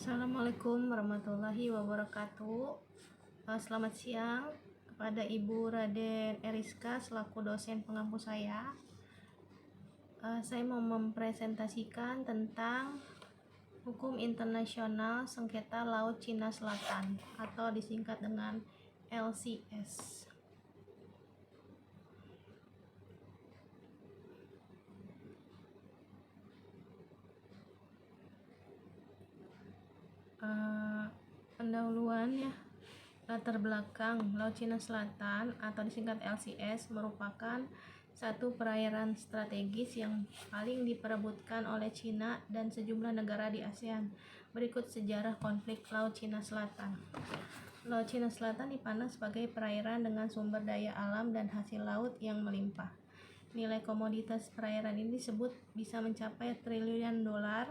Assalamualaikum warahmatullahi wabarakatuh. Selamat siang kepada Ibu Raden Eriska selaku dosen pengampu saya. Saya mau mempresentasikan tentang hukum internasional sengketa Laut Cina Selatan atau disingkat dengan LCS. Pendahuluan ya. Latar belakang Laut Cina Selatan atau disingkat LCS merupakan satu perairan strategis yang paling diperebutkan oleh Cina dan sejumlah negara di ASEAN. Berikut sejarah konflik Laut Cina Selatan. Laut Cina Selatan dipandang sebagai perairan dengan sumber daya alam dan hasil laut yang melimpah. Nilai komoditas perairan ini disebut bisa mencapai triliunan dolar.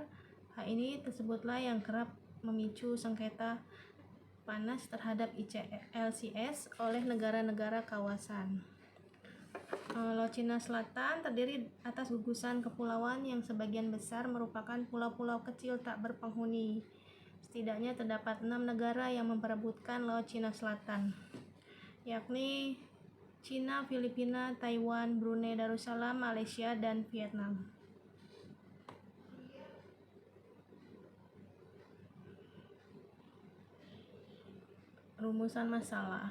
Hal ini tersebutlah yang kerap memicu sengketa panas terhadap LCS oleh negara-negara kawasan. Laut Cina Selatan terdiri atas gugusan kepulauan yang sebagian besar merupakan pulau-pulau kecil tak berpenghuni. Setidaknya terdapat 6 negara yang memperebutkan Laut Cina Selatan, yakni Cina, Filipina, Taiwan, Brunei Darussalam, Malaysia, dan Vietnam. Rumusan masalah.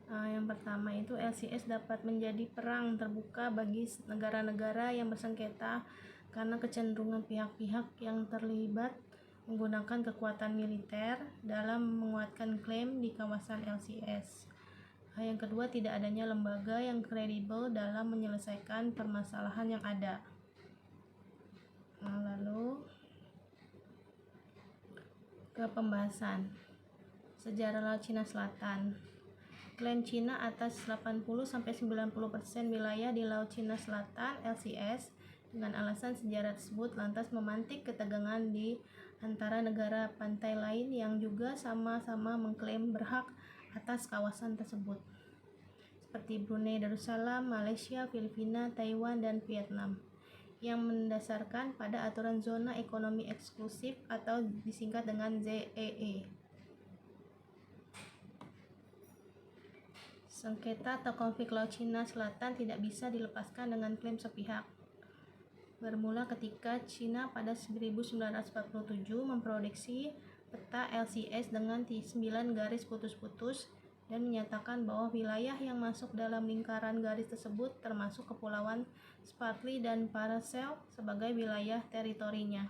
Yang pertama itu LCS dapat menjadi perang terbuka bagi negara-negara yang bersengketa karena kecenderungan pihak-pihak yang terlibat menggunakan kekuatan militer dalam menguatkan klaim di kawasan LCS. Yang kedua, tidak adanya lembaga yang kredibel dalam menyelesaikan permasalahan yang ada. Lalu ke pembahasan sejarah Laut Cina Selatan. Klaim Cina atas 80-90% wilayah di Laut Cina Selatan (LCS) dengan alasan sejarah tersebut lantas memantik ketegangan di antara negara pantai lain yang juga sama-sama mengklaim berhak atas kawasan tersebut, seperti Brunei Darussalam, Malaysia, Filipina, Taiwan, dan Vietnam, yang mendasarkan pada aturan zona ekonomi eksklusif atau disingkat dengan ZEE. Sengketa atau konflik Laut Cina Selatan tidak bisa dilepaskan dengan klaim sepihak. Bermula ketika Cina pada 1947 memproduksi peta LCS dengan 9 garis putus-putus dan menyatakan bahwa wilayah yang masuk dalam lingkaran garis tersebut termasuk Kepulauan Spratly dan Paracel sebagai wilayah teritorinya.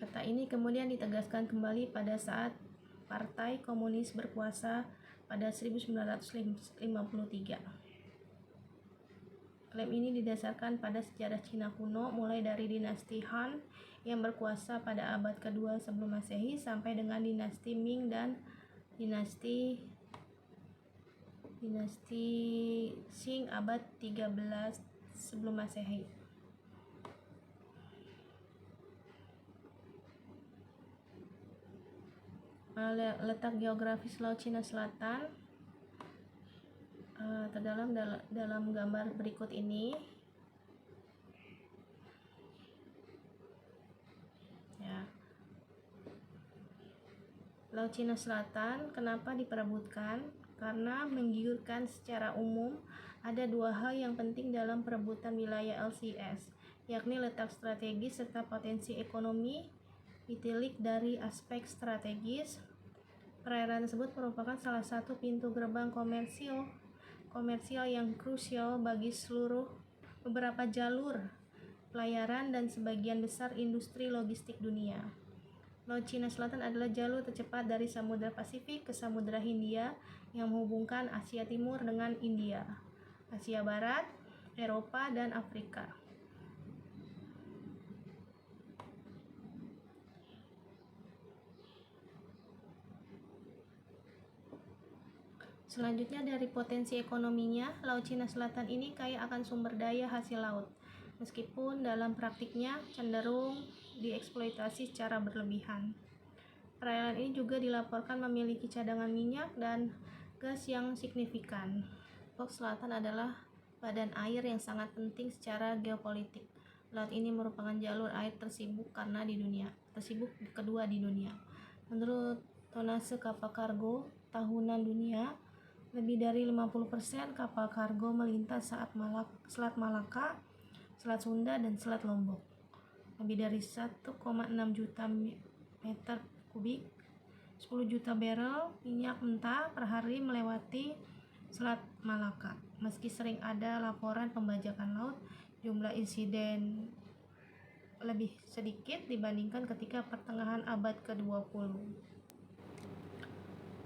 Peta ini kemudian ditegaskan kembali pada saat Partai Komunis berkuasa pada 1953. Klaim ini didasarkan pada sejarah Cina kuno mulai dari dinasti Han yang berkuasa pada abad kedua sebelum Masehi sampai dengan dinasti Ming dan dinasti Qing abad 13 sebelum Masehi. Letak geografis Laut Cina Selatan terdalam dalam gambar berikut ini. Ya. Laut Cina Selatan kenapa diperebutkan? Karena menggiurkan secara umum ada dua hal yang penting dalam perebutan wilayah LCS, yakni letak strategis serta potensi ekonomi. Ditilik dari aspek strategis, perairan tersebut merupakan salah satu pintu gerbang komersial yang krusial bagi beberapa jalur pelayaran dan sebagian besar industri logistik dunia. Laut Cina Selatan adalah jalur tercepat dari Samudra Pasifik ke Samudra Hindia yang menghubungkan Asia Timur dengan India, Asia Barat, Eropa, dan Afrika. Selanjutnya, dari potensi ekonominya, Laut Cina Selatan ini kaya akan sumber daya hasil laut, meskipun dalam praktiknya cenderung dieksploitasi secara berlebihan. Perairan ini juga dilaporkan memiliki cadangan minyak dan gas yang signifikan. Laut Selatan adalah badan air yang sangat penting secara geopolitik. Laut ini merupakan jalur air tersibuk kedua di dunia. Menurut tonnase kapal kargo tahunan dunia, lebih dari 50% kapal kargo melintas Selat Malaka, Selat Sunda, dan Selat Lombok. Lebih dari 1,6 juta meter kubik, 10 juta barrel minyak mentah per hari melewati Selat Malaka. Meski sering ada laporan pembajakan laut, jumlah insiden lebih sedikit dibandingkan ketika pertengahan abad ke-20.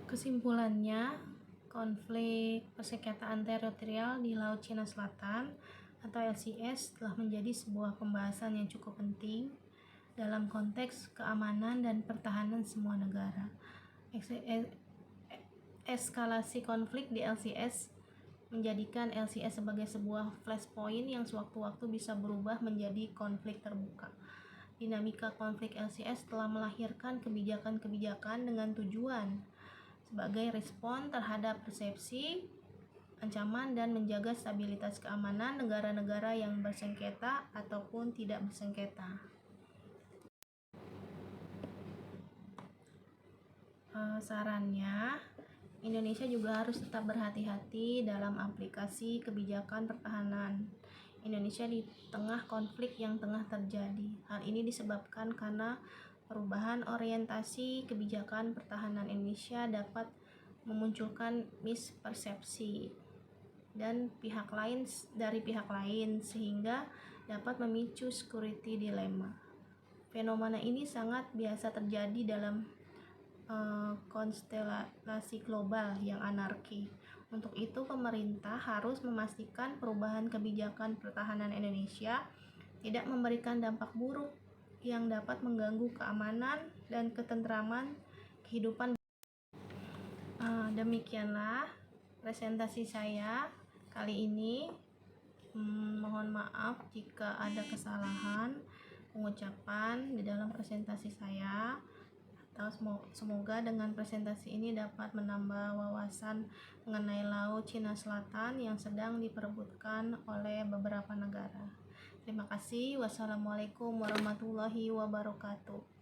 Kesimpulannya, konflik persengketaan teritorial di Laut Cina Selatan atau LCS telah menjadi sebuah pembahasan yang cukup penting dalam konteks keamanan dan pertahanan semua negara. Eskalasi konflik di LCS menjadikan LCS sebagai sebuah flashpoint yang sewaktu-waktu bisa berubah menjadi konflik terbuka. Dinamika konflik LCS telah melahirkan kebijakan-kebijakan dengan tujuan sebagai respon terhadap persepsi, ancaman, dan menjaga stabilitas keamanan negara-negara yang bersengketa ataupun tidak bersengketa. Sarannya, Indonesia juga harus tetap berhati-hati dalam aplikasi kebijakan pertahanan Indonesia di tengah konflik yang tengah terjadi. Hal ini disebabkan karena perubahan orientasi kebijakan pertahanan Indonesia dapat memunculkan mispersepsi dan dari pihak lain sehingga dapat memicu security dilemma. Fenomena ini sangat biasa terjadi dalam konstelasi global yang anarki. Untuk itu, pemerintah harus memastikan perubahan kebijakan pertahanan Indonesia tidak memberikan dampak buruk yang dapat mengganggu keamanan dan ketentraman kehidupan. Demikianlah presentasi saya kali ini. Mohon maaf jika ada kesalahan pengucapan di dalam presentasi saya. Semoga dengan presentasi ini dapat menambah wawasan mengenai Laut Cina Selatan yang sedang diperebutkan oleh beberapa negara. Terima kasih. Wassalamualaikum warahmatullahi wabarakatuh.